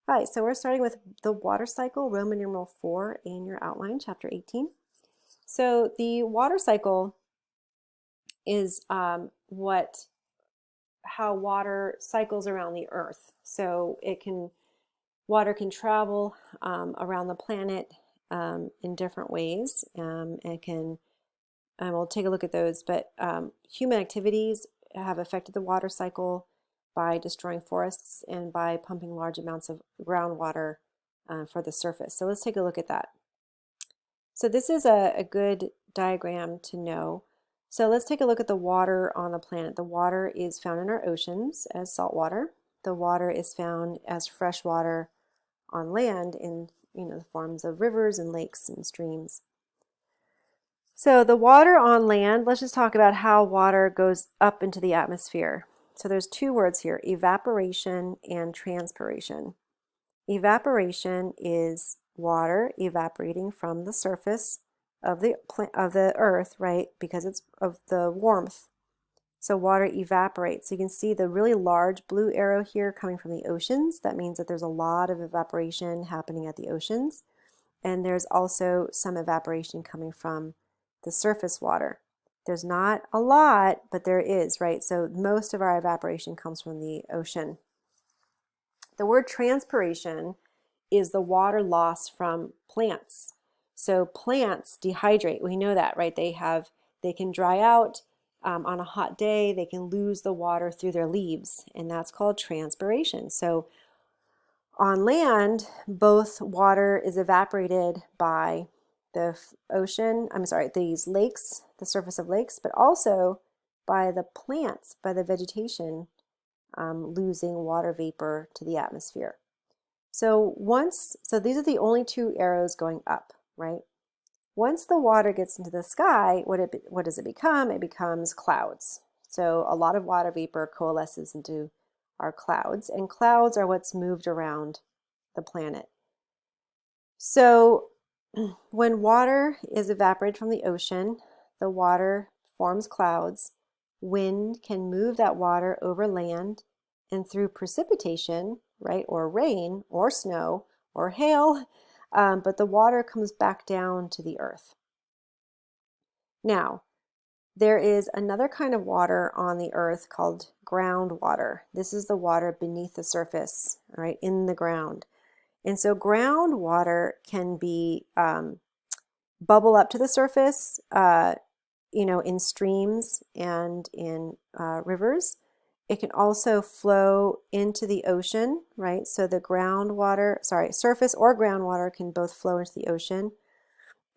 Hi, so we're starting with the water cycle, Roman numeral 4 in your outline, chapter 18. So the water cycle is how water cycles around the earth. So water can travel around the planet in different ways and we'll take a look at those, but human activities have affected the water cycle by destroying forests and by pumping large amounts of groundwater for the surface. So let's take a look at that. So this is a good diagram to know. So let's take a look at the water on the planet. The water is found in our oceans as salt water. The water is found as fresh water on land in the forms of rivers and lakes and streams. So the water on land, let's just talk about how water goes up into the atmosphere. So there's two words here, evaporation and transpiration. Evaporation is water evaporating from the surface of the earth, right? Because it's of the warmth. So water evaporates. So you can see the really large blue arrow here coming from the oceans. That means that there's a lot of evaporation happening at the oceans. And there's also some evaporation coming from the surface water. There's not a lot, but there is, right? So most of our evaporation comes from the ocean. The word transpiration is the water loss from plants. So plants dehydrate. We know that, right? They can dry out on a hot day. They can lose the water through their leaves, and that's called transpiration. So on land, both water is evaporated by the ocean, these lakes, the surface of lakes, but also by the plants, by the vegetation losing water vapor to the atmosphere. So these are the only two arrows going up, right? Once the water gets into the sky, what does it become? It becomes clouds. So a lot of water vapor coalesces into our clouds, and clouds are what's moved around the planet. So when water is evaporated from the ocean, the water forms clouds. Wind can move that water over land, and through precipitation, right, or rain, or snow, or hail, but the water comes back down to the earth. Now, there is another kind of water on the earth called groundwater. This is the water beneath the surface, right, in the ground. And so groundwater can be bubble up to the surface, in streams and in rivers. It can also flow into the ocean, right? So the surface or groundwater can both flow into the ocean.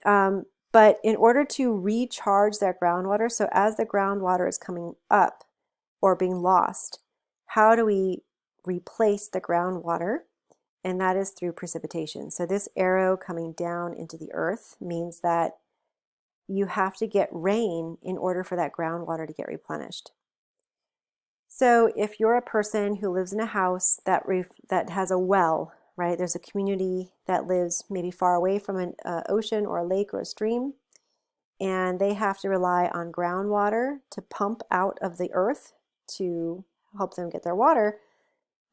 But in order to recharge that groundwater, so as the groundwater is coming up or being lost, how do we replace the groundwater? And that is through precipitation. So this arrow coming down into the earth means that you have to get rain in order for that groundwater to get replenished. So if you're a person who lives in a house that has a well, right? There's a community that lives maybe far away from an ocean or a lake or a stream, and they have to rely on groundwater to pump out of the earth to help them get their water.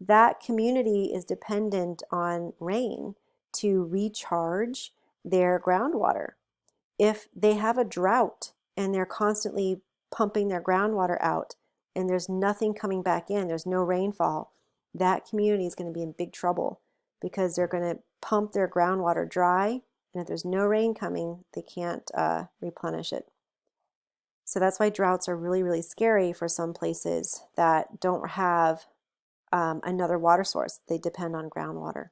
That community is dependent on rain to recharge their groundwater. If they have a drought and they're constantly pumping their groundwater out and there's nothing coming back in, there's no rainfall, that community is going to be in big trouble because they're going to pump their groundwater dry, and if there's no rain coming, they can't replenish it. So that's why droughts are really, really scary for some places that don't have another water source. They depend on groundwater.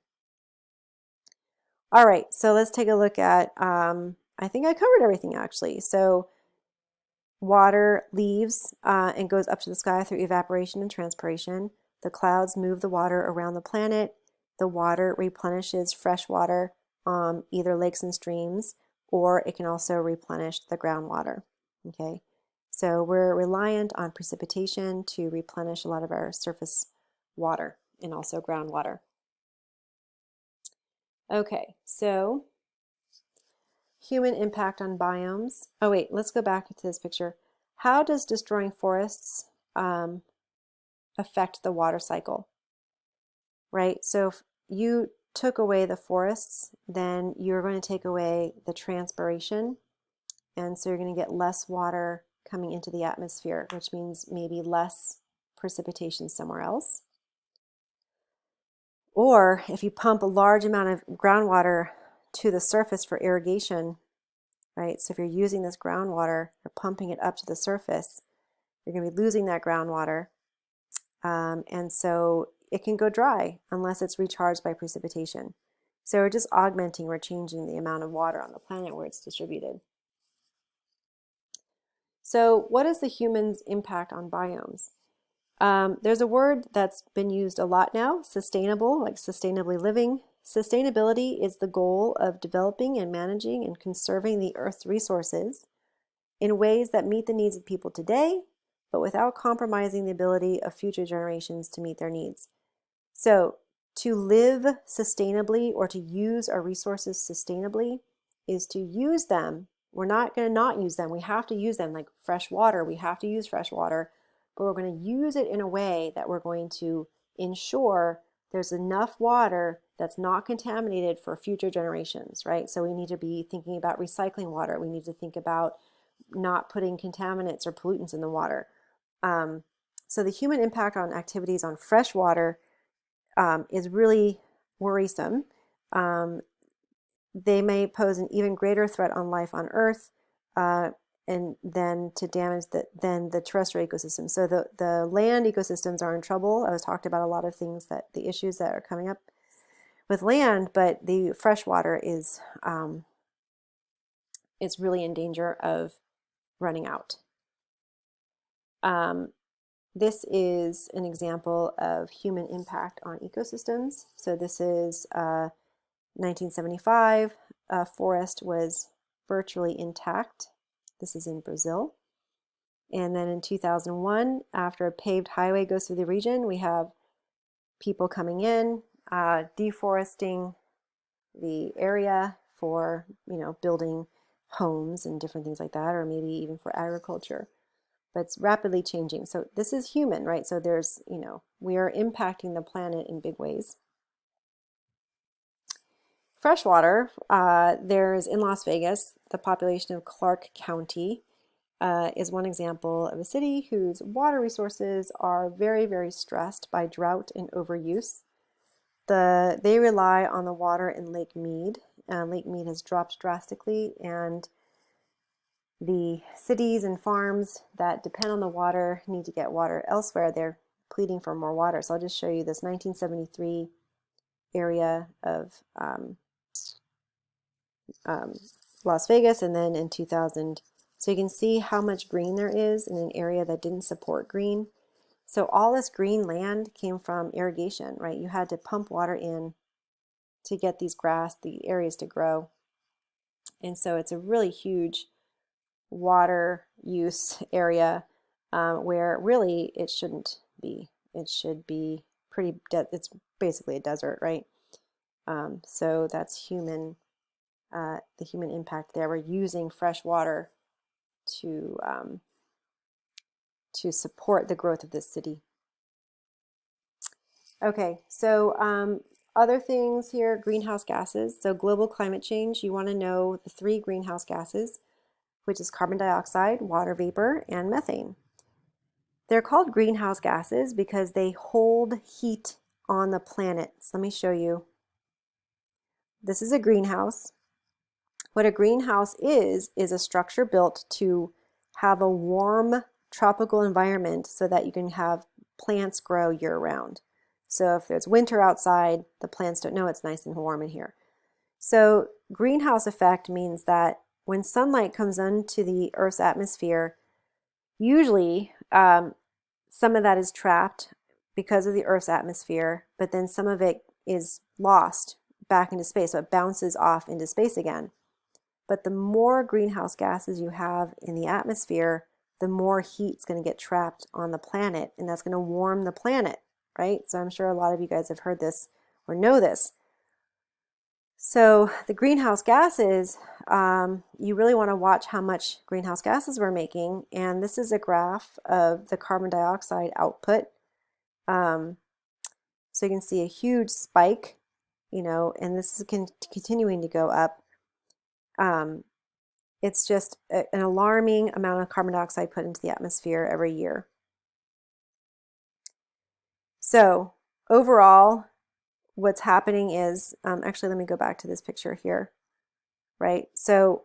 All right, so let's take a look at, I think I covered everything actually. So water leaves and goes up to the sky through evaporation and transpiration. The clouds move the water around the planet. The water replenishes fresh water, either lakes and streams, or it can also replenish the groundwater. Okay, so we're reliant on precipitation to replenish a lot of our surface water and also groundwater. Okay, so human impact on biomes. Oh wait, let's go back to this picture. How does destroying forests affect the water cycle? Right, so you took away the forests, then you're going to take away the transpiration. And so you're going to get less water coming into the atmosphere, which means maybe less precipitation somewhere else. Or if you pump a large amount of groundwater to the surface for irrigation, right? So if you're using this groundwater, you're pumping it up to the surface, you're going to be losing that groundwater. And so it can go dry unless it's recharged by precipitation. So we're just augmenting, we're changing the amount of water on the planet where it's distributed. So what is the human's impact on biomes? There's a word that's been used a lot now, sustainable, like sustainably living. Sustainability is the goal of developing and managing and conserving the Earth's resources in ways that meet the needs of people today, but without compromising the ability of future generations to meet their needs. So to live sustainably or to use our resources sustainably is to use them. We're not going to not use them. We have to use them, like fresh water. We have to use fresh water, but we're going to use it in a way that we're going to ensure there's enough water that's not contaminated for future generations, right? So we need to be thinking about recycling water. We need to think about not putting contaminants or pollutants in the water. So the human impact on activities on fresh water is really worrisome. They may pose an even greater threat on life on Earth and then to damage than the terrestrial ecosystem. So the land ecosystems are in trouble. I was talked about a lot of things the issues that are coming up with land, but the freshwater is really in danger of running out. This is an example of human impact on ecosystems. So this is 1975. Forest was virtually intact. This is in Brazil. And then in 2001, after a paved highway goes through the region, we have people coming in, deforesting the area for, building homes and different things like that, or maybe even for agriculture. But it's rapidly changing. So this is human, right? So there's, we are impacting the planet in big ways. Freshwater, there's in Las Vegas, the population of Clark County is one example of a city whose water resources are very, very stressed by drought and overuse. They rely on the water in Lake Mead. Lake Mead has dropped drastically, and the cities and farms that depend on the water need to get water elsewhere. They're pleading for more water. So I'll just show you this 1973 area of Las Vegas, and then in 2000. So you can see how much green there is in an area that didn't support green. So all this green land came from irrigation, right? You had to pump water in to get the areas to grow. And so it's a really huge water use area where really it shouldn't be. It should be it's basically a desert, right? So that's the human impact there. We're using fresh water to support the growth of this city. Okay, so other things here, greenhouse gases. So global climate change, you want to know the 3 greenhouse gases, which is carbon dioxide, water vapor, and methane. They're called greenhouse gases because they hold heat on the planet. So let me show you. This is a greenhouse. What a greenhouse is a structure built to have a warm tropical environment so that you can have plants grow year-round. So if there's winter outside, the plants don't know it's nice and warm in here. So greenhouse effect means that when sunlight comes into the Earth's atmosphere, usually some of that is trapped because of the Earth's atmosphere, but then some of it is lost back into space, so it bounces off into space again. But the more greenhouse gases you have in the atmosphere, the more heat's going to get trapped on the planet, and that's going to warm the planet, right? So I'm sure a lot of you guys have heard this or know this. So the greenhouse gases, you really want to watch how much greenhouse gases we're making, and this is a graph of the carbon dioxide output. So you can see a huge spike and this is continuing to go up. It's just an alarming amount of carbon dioxide put into the atmosphere every year. So overall, what's happening is, actually, let me go back to this picture here, right? So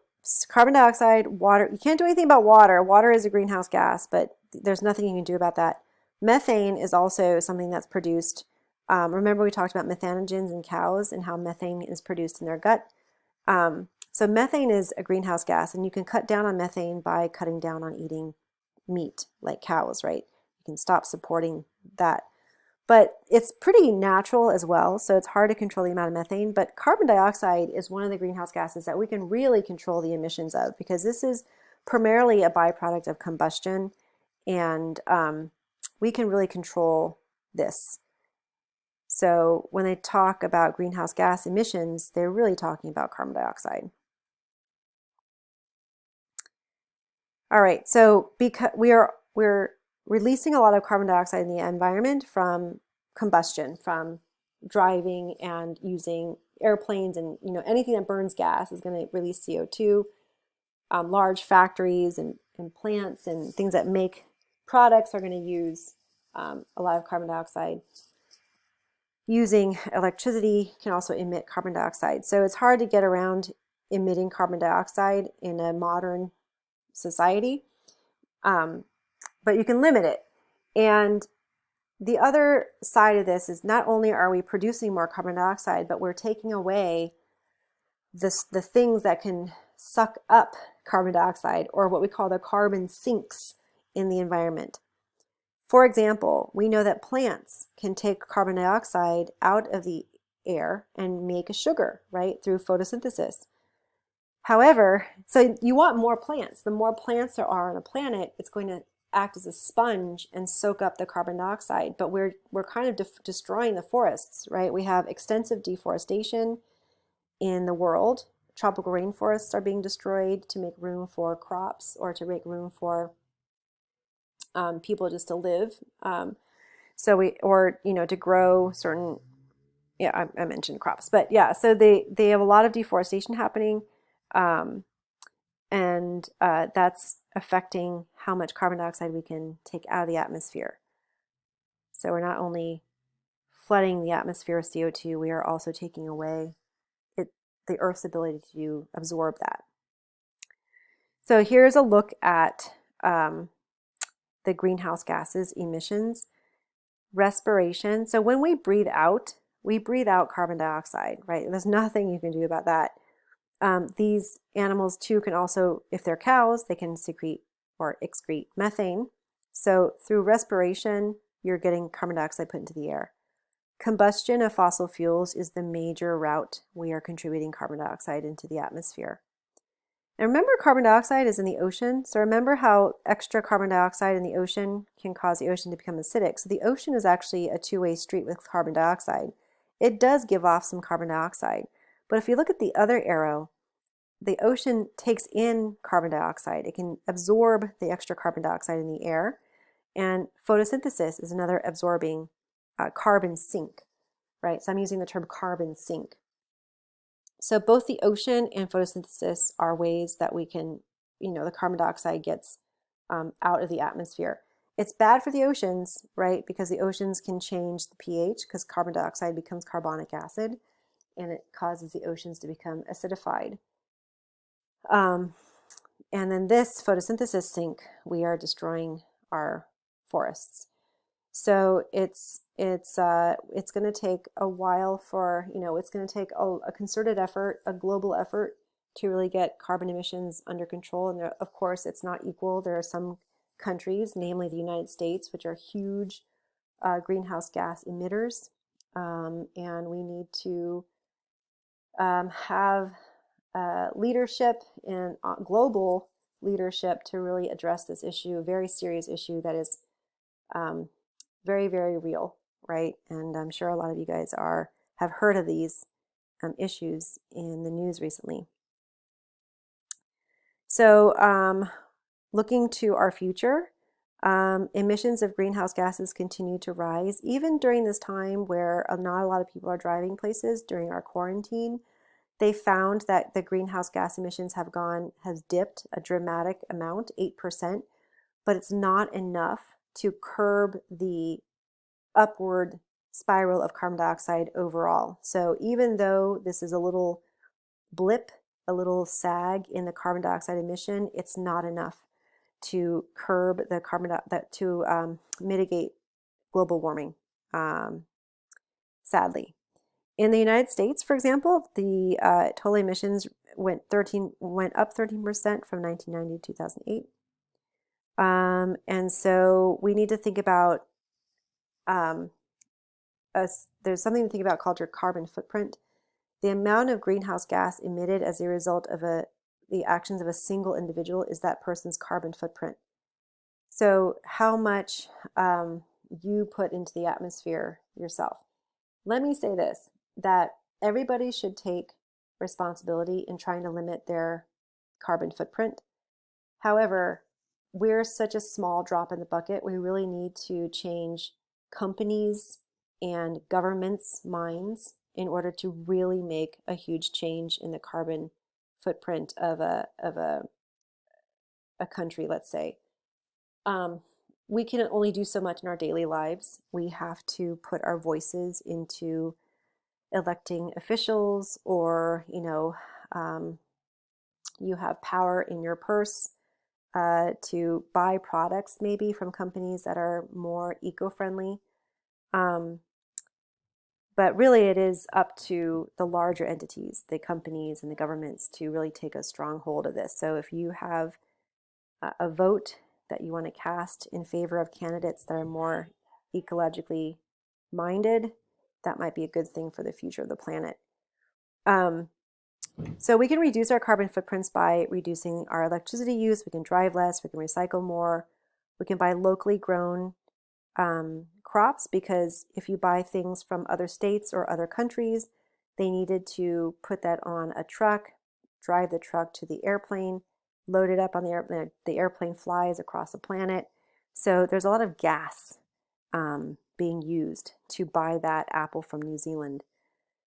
carbon dioxide, water, you can't do anything about water. Water is a greenhouse gas, but there's nothing you can do about that. Methane is also something that's produced. Remember we talked about methanogens in cows and how methane is produced in their gut. So methane is a greenhouse gas, and you can cut down on methane by cutting down on eating meat like cows, right? You can stop supporting that. But it's pretty natural as well, so it's hard to control the amount of methane. But carbon dioxide is one of the greenhouse gases that we can really control the emissions of, because this is primarily a byproduct of combustion, and we can really control this. So when they talk about greenhouse gas emissions, they're really talking about carbon dioxide. All right, so because we're releasing a lot of carbon dioxide in the environment from combustion, from driving and using airplanes, and anything that burns gas is going to release CO2. Large factories and plants and things that make products are going to use a lot of carbon dioxide. Using electricity can also emit carbon dioxide. So it's hard to get around emitting carbon dioxide in a modern society, but you can limit it. And the other side of this is, not only are we producing more carbon dioxide, but we're taking away the things that can suck up carbon dioxide, or what we call the carbon sinks in the environment. For example, we know that plants can take carbon dioxide out of the air and make a sugar, right, through photosynthesis. However, so you want more plants. The more plants there are on a planet, it's going to act as a sponge and soak up the carbon dioxide. But we're kind of destroying the forests, right? We have extensive deforestation in the world. Tropical rainforests are being destroyed to make room for crops, or to make room for people just to live. To grow certain, yeah, I mentioned crops, but yeah, so they have a lot of deforestation happening, and that's affecting how much carbon dioxide we can take out of the atmosphere. So we're not only flooding the atmosphere with CO2, we are also taking away the Earth's ability to absorb that. So here's a look at the greenhouse gases emissions. Respiration. So when we breathe out carbon dioxide, right? There's nothing you can do about that. These animals too can also, if they're cows, they can secrete or excrete methane. So through respiration, you're getting carbon dioxide put into the air. Combustion of fossil fuels is the major route we are contributing carbon dioxide into the atmosphere. And remember, carbon dioxide is in the ocean. So remember how extra carbon dioxide in the ocean can cause the ocean to become acidic. So the ocean is actually a two-way street with carbon dioxide. It does give off some carbon dioxide. But if you look at the other arrow, the ocean takes in carbon dioxide. It can absorb the extra carbon dioxide in the air. And photosynthesis is another absorbing carbon sink, right? So I'm using the term carbon sink. So both the ocean and photosynthesis are ways that we can, the carbon dioxide gets out of the atmosphere. It's bad for the oceans, right? Because the oceans can change the pH, because carbon dioxide becomes carbonic acid, and it causes the oceans to become acidified. And then this photosynthesis sink, we are destroying our forests. So it's going to take a while for, it's going to take a concerted effort, a global effort, to really get carbon emissions under control. And of course, it's not equal. There are some countries, namely the United States, which are huge greenhouse gas emitters. And we need to have leadership and global leadership to really address this issue, a very serious issue that is very, very real, right? And I'm sure a lot of you guys have heard of these issues in the news recently. So looking to our future, Emissions of greenhouse gases continue to rise, even during this time where not a lot of people are driving places during our quarantine. They found that the greenhouse gas emissions has dipped a dramatic amount, 8%, but it's not enough to curb the upward spiral of carbon dioxide overall. So even though this is a little blip, a little sag in the carbon dioxide emission, it's not enough to curb the to mitigate global warming, sadly. In the United States, for example, the total emissions went up 13% from 1990 to 2008. And so we need to think about there's something to think about called your carbon footprint. The amount of greenhouse gas emitted as a result of the actions of a single individual is that person's carbon footprint. So how much you put into the atmosphere yourself. Let me say this, that everybody should take responsibility in trying to limit their carbon footprint. However, we're such a small drop in the bucket. We really need to change companies and governments' minds in order to really make a huge change in the carbon footprint of a country, let's say. We can only do so much in our daily lives. We have to put our voices into electing officials, or you have power in your purse to buy products maybe from companies that are more eco-friendly. But really it is up to the larger entities, the companies and the governments, to really take a strong hold of this. So if you have a vote that you want to cast in favor of candidates that are more ecologically minded, that might be a good thing for the future of the planet. So we can reduce our carbon footprints by reducing our electricity use. We can drive less, we can recycle more, we can buy locally grown crops, because if you buy things from other states or other countries, they needed to put that on a truck, drive the truck to the airplane, load it up on the airplane. The airplane flies across the planet. So there's a lot of gas being used to buy that apple from New Zealand.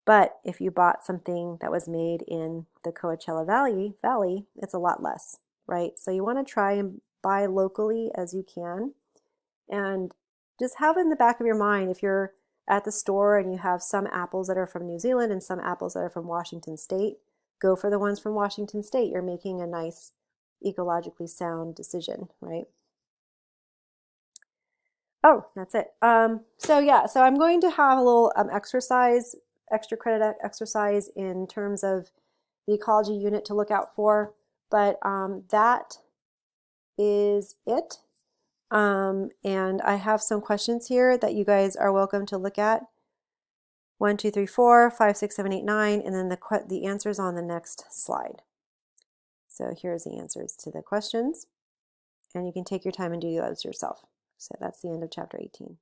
But if you bought something that was made in the Coachella Valley, it's a lot less, right? So you want to try and buy locally as you can. And just have it in the back of your mind, if you're at the store and you have some apples that are from New Zealand and some apples that are from Washington State, go for the ones from Washington State. You're making a nice, ecologically sound decision, right? Oh, that's it. So I'm going to have a little extra credit exercise in terms of the ecology unit to look out for. But that is it. And I have some questions here that you guys are welcome to look at. 1, 2, 3, 4, 5, 6, 7, 8, 9, and then the answers on the next slide. So here's the answers to the questions, and you can take your time and do those yourself. So that's the end of chapter 18.